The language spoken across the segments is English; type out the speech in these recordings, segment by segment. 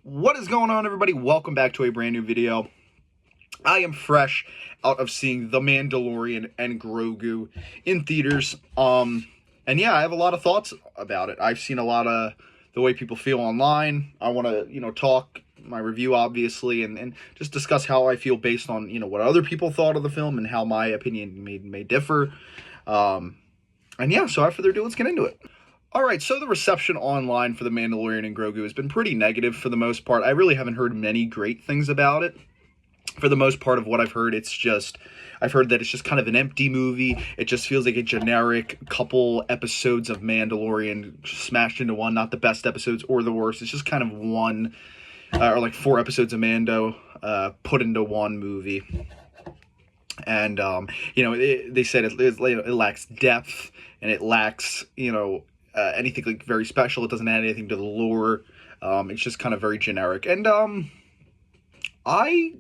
What is going on, everybody? Welcome back to a brand new video. I am fresh out of seeing The Mandalorian and Grogu in theaters. And yeah, I have a lot of thoughts about it. I've seen a lot of the way people feel online. I want to, talk my review, obviously, and just discuss how I feel based on, what other people thought of the film and how my opinion may differ. And yeah, so without further ado, let's get into it. All right, so the reception online for The Mandalorian and Grogu has been pretty negative for the most part. I really haven't heard many great things about it. For the most part of what I've heard, I've heard that it's just kind of an empty movie. It just feels like a generic couple episodes of Mandalorian smashed into one, not the best episodes or the worst. It's just kind of one, or like 4 episodes of Mando put into one movie. And, they said it lacks depth, and it lacks, anything like very special. It doesn't add anything to the lore. It's just kind of very generic. And I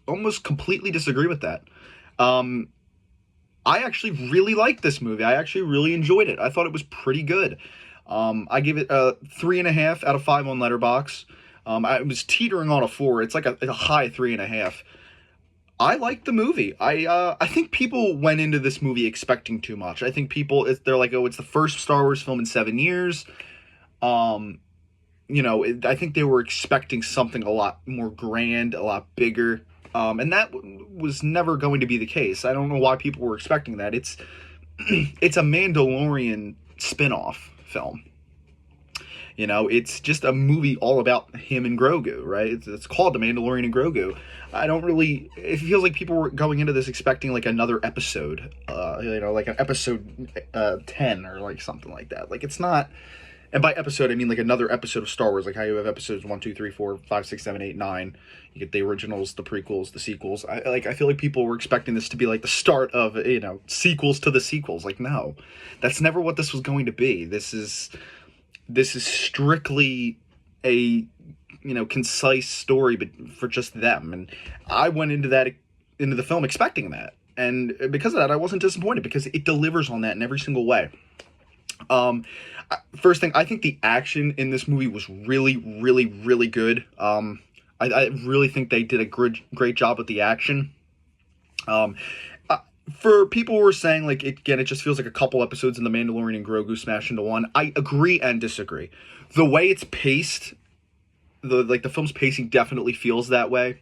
almost completely disagree with that. I actually really liked this movie. I actually really enjoyed it. I thought it was pretty good. I gave it a 3.5 out of 5 on Letterboxd. I was teetering on a 4. It's like a high 3.5. I liked the movie. I think people went into this movie expecting too much. I think they're like, oh, it's the first Star Wars film in 7 years. I think they were expecting something a lot more grand, a lot bigger. And that was never going to be the case. I don't know why people were expecting that. It's it's a Mandalorian spin-off film. It's just a movie all about him and Grogu, right? It's called The Mandalorian and Grogu. It feels like people were going into this expecting like another episode, like an episode 10 or like something like that. Like it's not, and by episode, I mean like another episode of Star Wars, like how you have episodes 1, 2, 3, 4, 5, 6, 7, 8, 9. You get the originals, the prequels, the sequels. I feel like people were expecting this to be like the start of, sequels to the sequels. Like, no, that's never what this was going to be. This is strictly a concise story, but for just them. And I went into the film expecting that, and because of that, I wasn't disappointed because it delivers on that in every single way. First thing, I think the action in this movie was really, really, really good. I really think they did a great job with the action. For people who are saying, like, it just feels like a couple episodes in The Mandalorian and Grogu smashed into one, I agree and disagree. The way it's paced, the film's pacing definitely feels that way.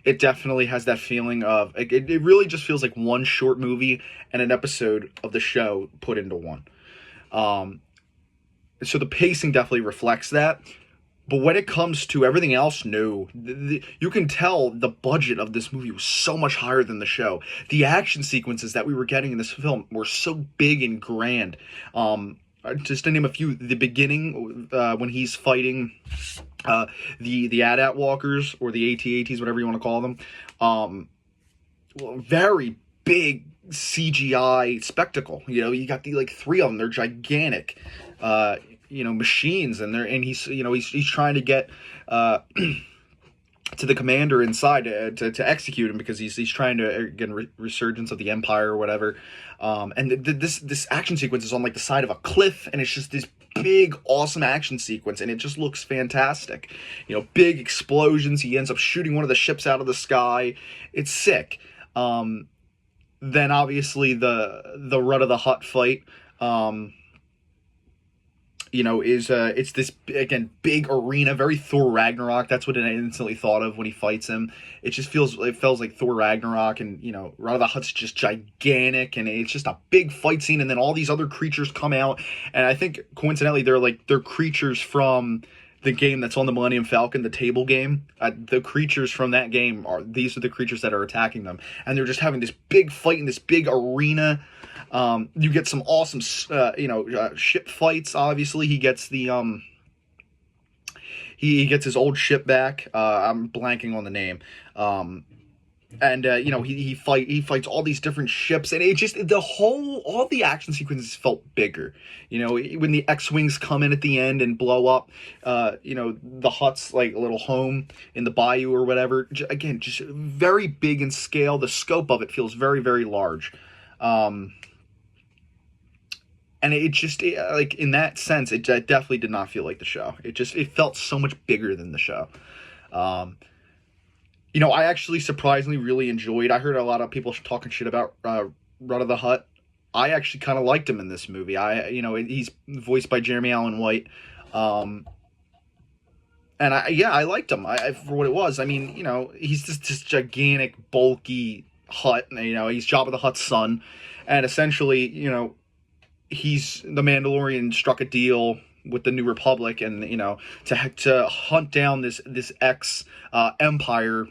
It definitely has that feeling of, it really just feels like one short movie and an episode of the show put into one. So the pacing definitely reflects that. But when it comes to everything else, no. You can tell the budget of this movie was so much higher than the show. The action sequences that we were getting in this film were so big and grand. Just to name a few, the beginning, when he's fighting the AT-AT walkers, or the AT-ATs, whatever you want to call them. Very big CGI spectacle. You got the 3 of them. They're gigantic. Machines, and he's trying to get to the commander inside to execute him, because he's trying to get resurgence of the Empire or whatever. And this action sequence is on like the side of a cliff, and it's just this big awesome action sequence, and it just looks fantastic. Big explosions. He ends up shooting one of the ships out of the sky. It's sick. Then obviously the Rut of the Hutt fight. It's this, again, big arena, very Thor Ragnarok. That's what I instantly thought of when he fights him. It feels like Thor Ragnarok, and, Rut of the Hutt's just gigantic, and it's just a big fight scene, and then all these other creatures come out, and I think, coincidentally, they're creatures from the game that's on the Millennium Falcon, the table game. The creatures from that game these are the creatures that are attacking them, and they're just having this big fight in this big arena. You get some awesome, ship fights. Obviously, he gets he gets his old ship back. I'm blanking on the name. He fights all these different ships, and it just all the action sequences felt bigger. When the X-wings come in at the end and blow up, the Hutt's like little home in the bayou or whatever. Again, just very big in scale. The scope of it feels very, very large. and like in that sense, it definitely did not feel like the show. It felt so much bigger than the show. Um, I actually surprisingly really enjoyed. I heard a lot of people talking shit about Run of the Hutt. I actually kind of liked him in this movie. He's voiced by Jeremy Allen White, and I liked him. For what it was. I mean, he's just this gigantic, bulky Hutt. He's Jabba the Hutt's son, and essentially, he's the Mandalorian struck a deal with the New Republic, and to hunt down this ex Empire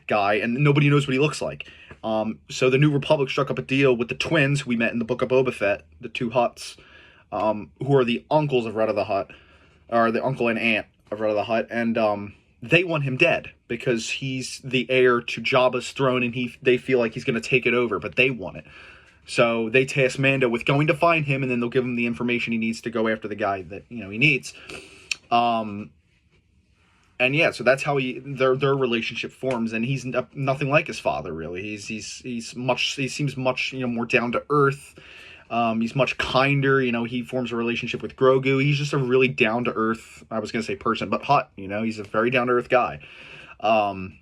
guy, and nobody knows what he looks like. So the New Republic struck up a deal with the twins who we met in the Book of Boba Fett, the two Hutts, who are the uncles of Red of the Hutt, or the uncle and aunt of Red of the Hutt, and they want him dead because he's the heir to Jabba's throne, and they feel like he's going to take it over, but they want it. So they task Mando with going to find him, and then they'll give him the information he needs to go after the guy that he needs. And yeah, so that's how their relationship forms, and he's nothing like his father, really. He seems much more down to earth. He's much kinder. He forms a relationship with Grogu. He's just a really down to earth. I was gonna say person, but Hutt. He's a very down to earth guy. And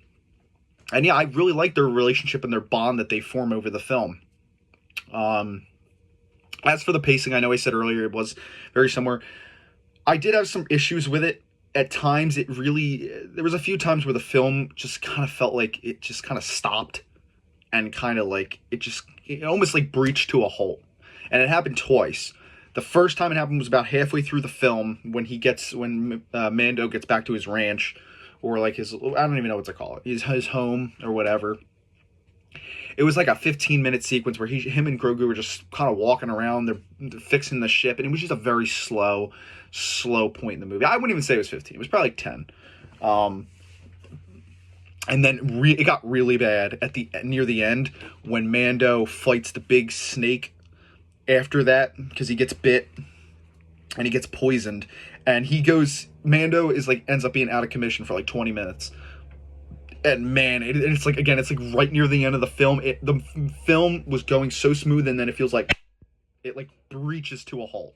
yeah, I really like their relationship and their bond that they form over the film. As for the pacing, I know I said earlier it was very similar. I did have some issues with it. At times, there was a few times where the film just kind of felt like it just kind of stopped, and kind of like it almost like breached to a halt. And it happened twice. The first time it happened was about halfway through the film when Mando gets back to his ranch, or like I don't even know what to call it, his home or whatever. It was like a 15-minute sequence where him and Grogu were just kind of walking around. They're fixing the ship, and it was just a very slow point in the movie. I wouldn't even say it was 15. It was probably like 10. And then it got really bad near the end when Mando fights the big snake. After that, because he gets bit and he gets poisoned, and Mando ends up being out of commission for like 20 minutes. And man, it's like right near the end of the film. The film was going so smooth, and then it feels like it like breaches to a halt.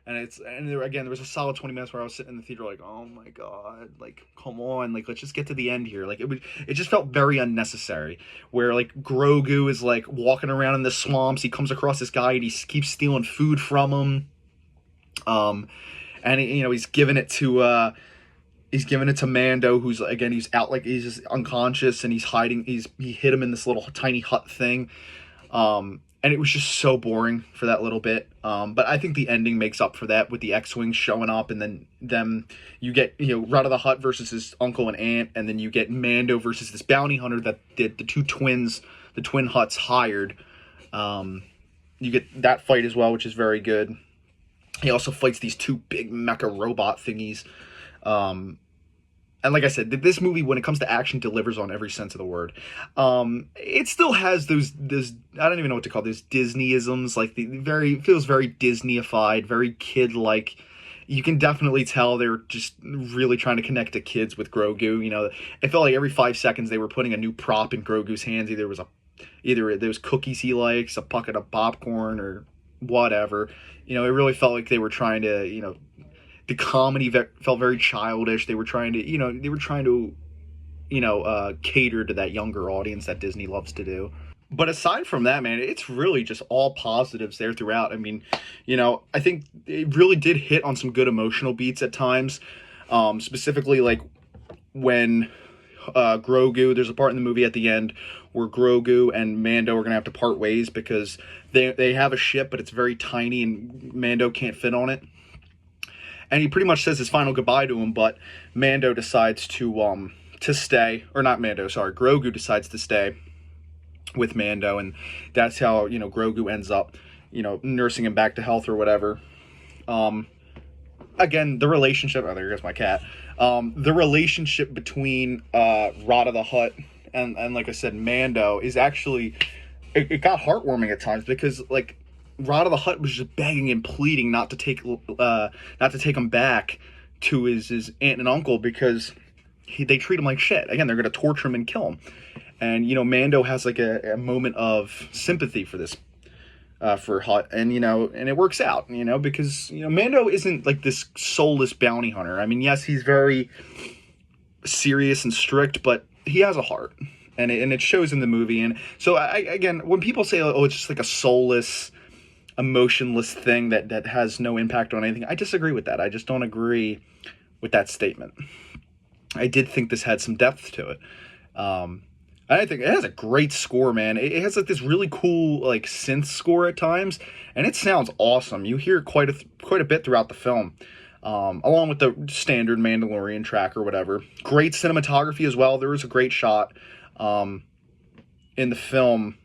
And there was a solid 20 minutes where I was sitting in the theater like, oh my god, like come on, like let's just get to the end here. Like it just felt very unnecessary. Where like Grogu is like walking around in the swamps, he comes across this guy and he keeps stealing food from him. And he's giving it to Mando, who's again he's out like he's just unconscious and he's hiding. He hit him in this little tiny hut thing. And it was just so boring for that little bit. But I think the ending makes up for that with the X-Wing showing up, and then you get, Red of the Hutt versus his uncle and aunt, and then you get Mando versus this bounty hunter that the two twins, the twin Hutts hired. You get that fight as well, which is very good. He also fights these two big mecha robot thingies. And like I said, this movie, when it comes to action, delivers on every sense of the word. It still has those I don't even know what to call those Disney-isms, like feels very Disney-ified, very kid-like. You can definitely tell they're just really trying to connect to kids with Grogu. It felt like every 5 seconds they were putting a new prop in Grogu's hands. Either there was cookies he likes, a bucket of popcorn, or whatever. It really felt like they were trying to, the comedy felt very childish. They were trying to, cater to that younger audience that Disney loves to do. But aside from that, man, it's really just all positives there throughout. I mean, I think it really did hit on some good emotional beats at times. Specifically, like when Grogu, there's a part in the movie at the end where Grogu and Mando are going to have to part ways because they have a ship, but it's very tiny and Mando can't fit on it. And he pretty much says his final goodbye to him, but Mando decides to stay, or not Mando, sorry, Grogu decides to stay with Mando, and that's how, Grogu ends up, nursing him back to health or whatever. Again, the relationship, oh, there goes my cat. The relationship between Rada the Hutt and like I said, Mando is actually, it got heartwarming at times because, like, Rada the Hutt was just begging and pleading not to take him back to his aunt and uncle because they treat him like shit. Again, they're going to torture him and kill him. And, Mando has like a moment of sympathy for this for Hutt, and and it works out, because Mando isn't like this soulless bounty hunter. I mean, yes, he's very serious and strict, but he has a heart, and it shows in the movie. And so, again, when people say, "Oh, it's just like a soulless, emotionless thing that has no impact on anything," I disagree with that. I just don't agree with that statement. I did think this had some depth to it. I think it has a great score, man. It has like this really cool like synth score at times, and it sounds awesome. You hear quite a bit throughout the film, along with the standard Mandalorian track or whatever. Great cinematography as well. There was a great shot in the film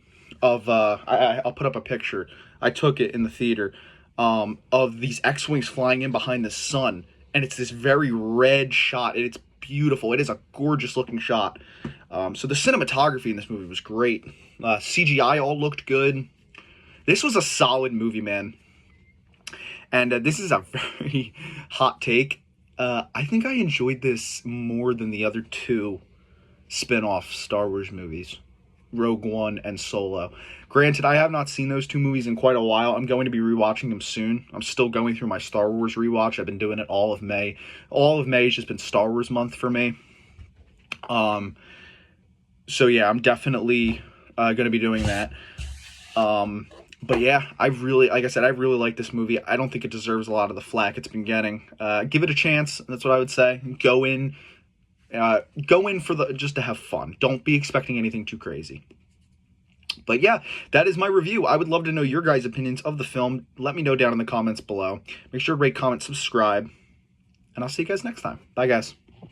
of I'll put up a picture. I took it in the theater of these X-wings flying in behind the sun, and it's this very red shot. And it's beautiful. It is a gorgeous looking shot. So the cinematography in this movie was great. CGI all looked good. This was a solid movie, man. And this is a very hot take. I think I enjoyed this more than the other two spin-off Star Wars movies, Rogue One and Solo. Granted, I have not seen those two movies in quite a while. I'm going to be rewatching them soon. I'm still going through my Star Wars rewatch. I've been doing it all of May. All of May has just been Star Wars month for me. So yeah, I'm definitely going to be doing that. But yeah, like I said, I really like this movie. I don't think it deserves a lot of the flack it's been getting. Give it a chance. That's what I would say. Go in for just to have fun. Don't be expecting anything too crazy. But yeah, that is my review. I would love to know your guys' opinions of the film. Let me know down in the comments below. Make sure to rate, comment, subscribe, and I'll see you guys next time. Bye, guys.